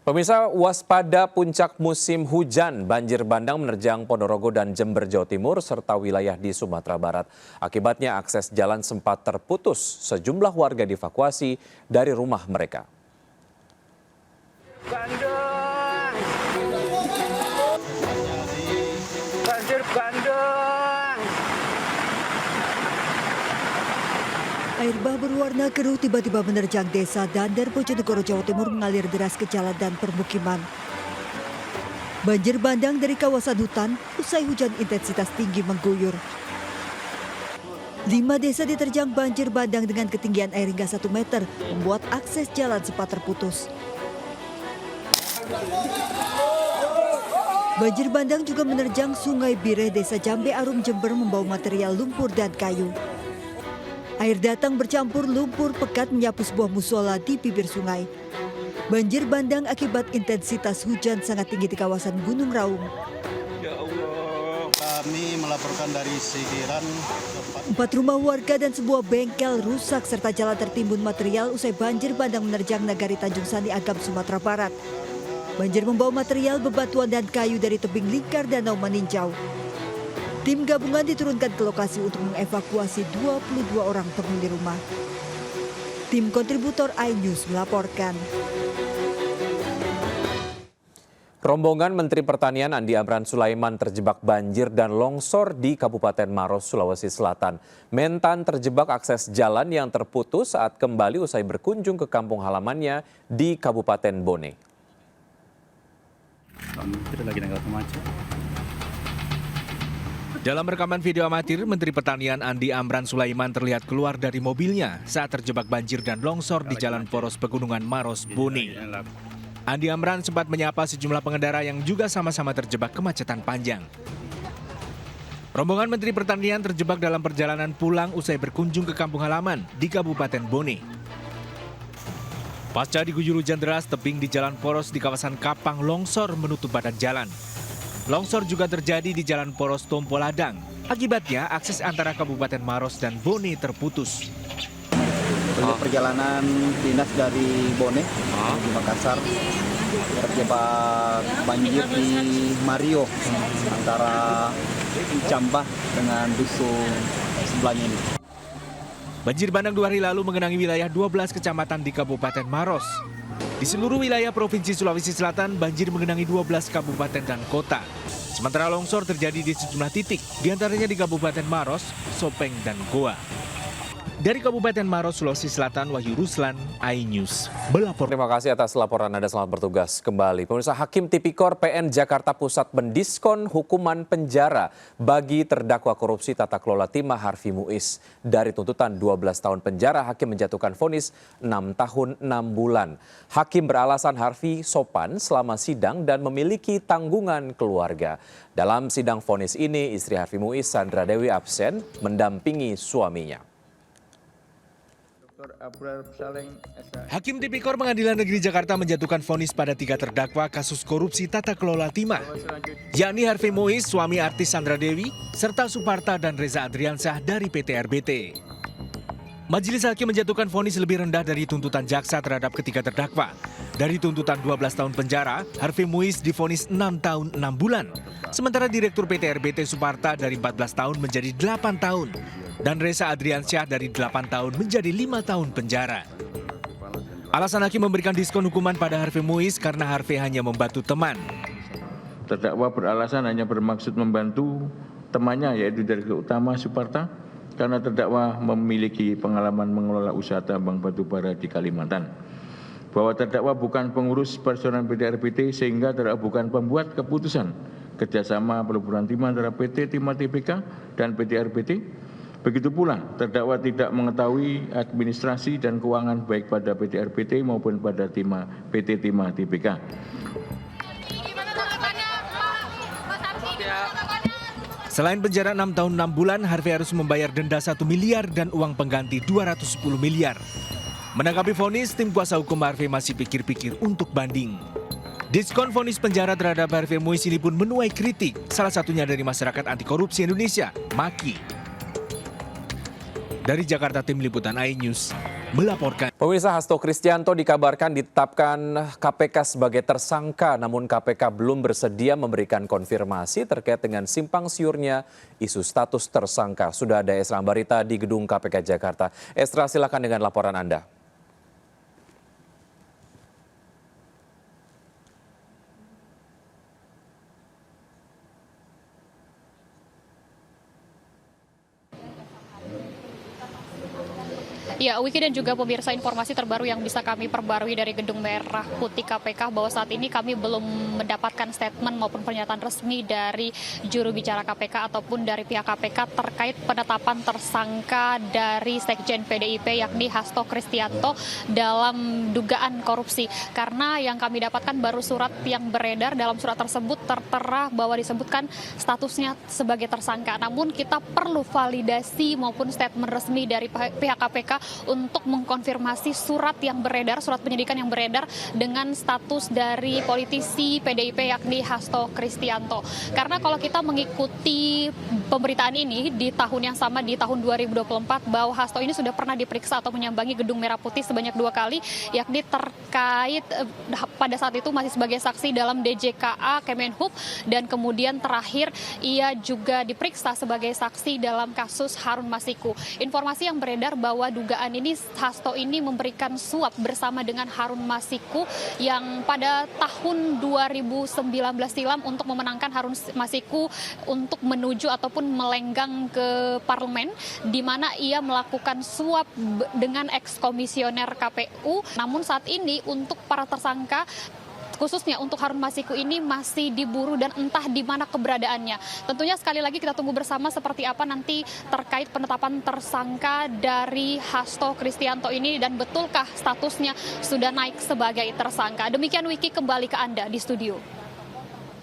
Pemirsa, waspada puncak musim hujan, banjir bandang menerjang Ponorogo dan Jember, Jawa Timur, serta wilayah di Sumatera Barat. Akibatnya akses jalan sempat terputus, sejumlah warga dievakuasi dari rumah mereka. Bandung, banjir Bandung. Air bah berwarna keruh tiba-tiba menerjang desa Dander, Bojonegoro, Jawa Timur mengalir deras ke jalan dan permukiman. Banjir bandang dari kawasan hutan usai hujan intensitas tinggi mengguyur. 5 desa diterjang banjir bandang dengan ketinggian air hingga 1 meter, membuat akses jalan sempat terputus. Banjir bandang juga menerjang Sungai Bireh, Desa Jambe Arum, Jember, membawa material lumpur dan kayu. Air datang bercampur lumpur pekat menyapu sebuah musola di bibir sungai. Banjir bandang akibat intensitas hujan sangat tinggi di kawasan Gunung Raung. Ya Allah, kami melaporkan dari Sigiran. 4 rumah warga dan sebuah bengkel rusak serta jalan tertimbun material usai banjir bandang menerjang Nagari Tanjung Sani, Agam, Sumatera Barat. Banjir membawa material bebatuan dan kayu dari tebing lingkar danau meninjau. Tim gabungan diturunkan ke lokasi untuk mengevakuasi 22 orang penghuni rumah. Tim kontributor iNews melaporkan. Rombongan Menteri Pertanian Andi Amran Sulaiman terjebak banjir dan longsor di Kabupaten Maros, Sulawesi Selatan. Mentan terjebak akses jalan yang terputus saat kembali usai berkunjung ke kampung halamannya di Kabupaten Bone. Dalam rekaman video amatir, Menteri Pertanian Andi Amran Sulaiman terlihat keluar dari mobilnya saat terjebak banjir dan longsor di Jalan Poros Pegunungan Maros, Bone. Andi Amran sempat menyapa sejumlah pengendara yang juga sama-sama terjebak kemacetan panjang. Rombongan Menteri Pertanian terjebak dalam perjalanan pulang usai berkunjung ke kampung halaman di Kabupaten Bone. Pasca diguyur hujan deras, tebing di Jalan Poros di kawasan Kapang longsor menutup badan jalan. Longsor juga terjadi di Jalan Poros Tompo Ladang. Akibatnya akses antara Kabupaten Maros dan Bone terputus. Perjalanan dinas dari Bone di Makassar terjebak banjir di Mario antara Cambah dengan dusun sebelahnya ini. Banjir bandang 2 hari lalu mengenangi wilayah 12 kecamatan di Kabupaten Maros. Di seluruh wilayah Provinsi Sulawesi Selatan, banjir mengenangi 12 kabupaten dan kota. Sementara longsor terjadi di sejumlah titik, diantaranya di Kabupaten Maros, Sopeng, dan Goa. Dari Kabupaten Maros, Sulawesi Selatan, Wahyu Ruslan, iNews melapor. Terima kasih atas laporan Anda, selamat bertugas kembali. Pemirsa, Hakim Tipikor PN Jakarta Pusat mendiskon hukuman penjara bagi terdakwa korupsi tata kelola timah Harvey Muiz. Dari tuntutan 12 tahun penjara, Hakim menjatuhkan vonis 6 tahun 6 bulan. Hakim beralasan Harvey sopan selama sidang dan memiliki tanggungan keluarga. Dalam sidang vonis ini, istri Harvey Muiz, Sandra Dewi, absen mendampingi suaminya. Hakim Tipikor Pengadilan Negeri Jakarta menjatuhkan vonis pada 3 terdakwa kasus korupsi tata kelola timah, yakni Harvey Muiz, suami artis Sandra Dewi, serta Suparta dan Reza Adriansyah dari PT RBT. Majelis Hakim menjatuhkan vonis lebih rendah dari tuntutan jaksa terhadap ketiga terdakwa. Dari tuntutan 12 tahun penjara, Harvey Muiz divonis 6 tahun 6 bulan. Sementara Direktur PT RBT Suparta dari 14 tahun menjadi 8 tahun. Dan Reza Adriansyah dari 8 tahun menjadi 5 tahun penjara. Alasan hakim memberikan diskon hukuman pada Harvey Muiz karena Harvey hanya membantu teman. Terdakwa beralasan hanya bermaksud membantu temannya, yaitu Direktur Utama Suparta, karena terdakwa memiliki pengalaman mengelola usaha tambang batubara di Kalimantan. Bahwa terdakwa bukan pengurus personal PT RBT sehingga terdakwa bukan pembuat keputusan kerjasama peleburan timah antara PT Timah Tbk dan PT RBT. Begitu pula terdakwa tidak mengetahui administrasi dan keuangan baik pada PT RBT maupun pada PT Timah Tbk. Selain penjara 6 tahun 6 bulan, Harvey harus membayar denda 1 miliar dan uang pengganti 210 miliar. Menanggapi vonis, tim kuasa hukum Harvey masih pikir-pikir untuk banding. Diskon vonis penjara terhadap Harvey Muiz ini pun menuai kritik, salah satunya dari Masyarakat Anti Korupsi Indonesia, MAKI. Dari Jakarta, Tim Liputan iNews. melaporkan. Pemirsa, Hasto Kristianto dikabarkan ditetapkan KPK sebagai tersangka, namun KPK belum bersedia memberikan konfirmasi terkait dengan simpang siurnya isu status tersangka. Sudah ada Esra Ambarita di gedung KPK Jakarta. Esra, silakan dengan laporan Anda. Ya, Wiki dan juga pemirsa, informasi terbaru yang bisa kami perbarui dari Gedung Merah Putih KPK bahwa saat ini kami belum mendapatkan statement maupun pernyataan resmi dari juru bicara KPK ataupun dari pihak KPK terkait penetapan tersangka dari Sekjen PDIP yakni Hasto Kristianto dalam dugaan korupsi. Karena yang kami dapatkan baru surat yang beredar, dalam surat tersebut tertera bahwa disebutkan statusnya sebagai tersangka. Namun kita perlu validasi maupun statement resmi dari pihak KPK untuk mengkonfirmasi surat yang beredar, surat penyidikan yang beredar dengan status dari politisi PDIP yakni Hasto Kristianto. Karena kalau kita mengikuti pemberitaan ini di tahun yang sama, di tahun 2024, bahwa Hasto ini sudah pernah diperiksa atau menyambangi Gedung Merah Putih sebanyak 2 kali, yakni terkait pada saat itu masih sebagai saksi dalam DJKA Kemenhub, dan kemudian terakhir ia juga diperiksa sebagai saksi dalam kasus Harun Masiku. Informasi yang beredar bahwa dugaan ini Hasto ini memberikan suap bersama dengan Harun Masiku yang pada tahun 2019 silam untuk memenangkan Harun Masiku untuk menuju ataupun melenggang ke parlemen, di mana ia melakukan suap dengan eks-komisioner KPU. Namun saat ini untuk para tersangka, khususnya untuk Harun Masiku ini masih diburu dan entah di mana keberadaannya. Tentunya sekali lagi kita tunggu bersama seperti apa nanti terkait penetapan tersangka dari Hasto Kristianto ini dan betulkah statusnya sudah naik sebagai tersangka. Demikian Wiki, kembali ke Anda di studio.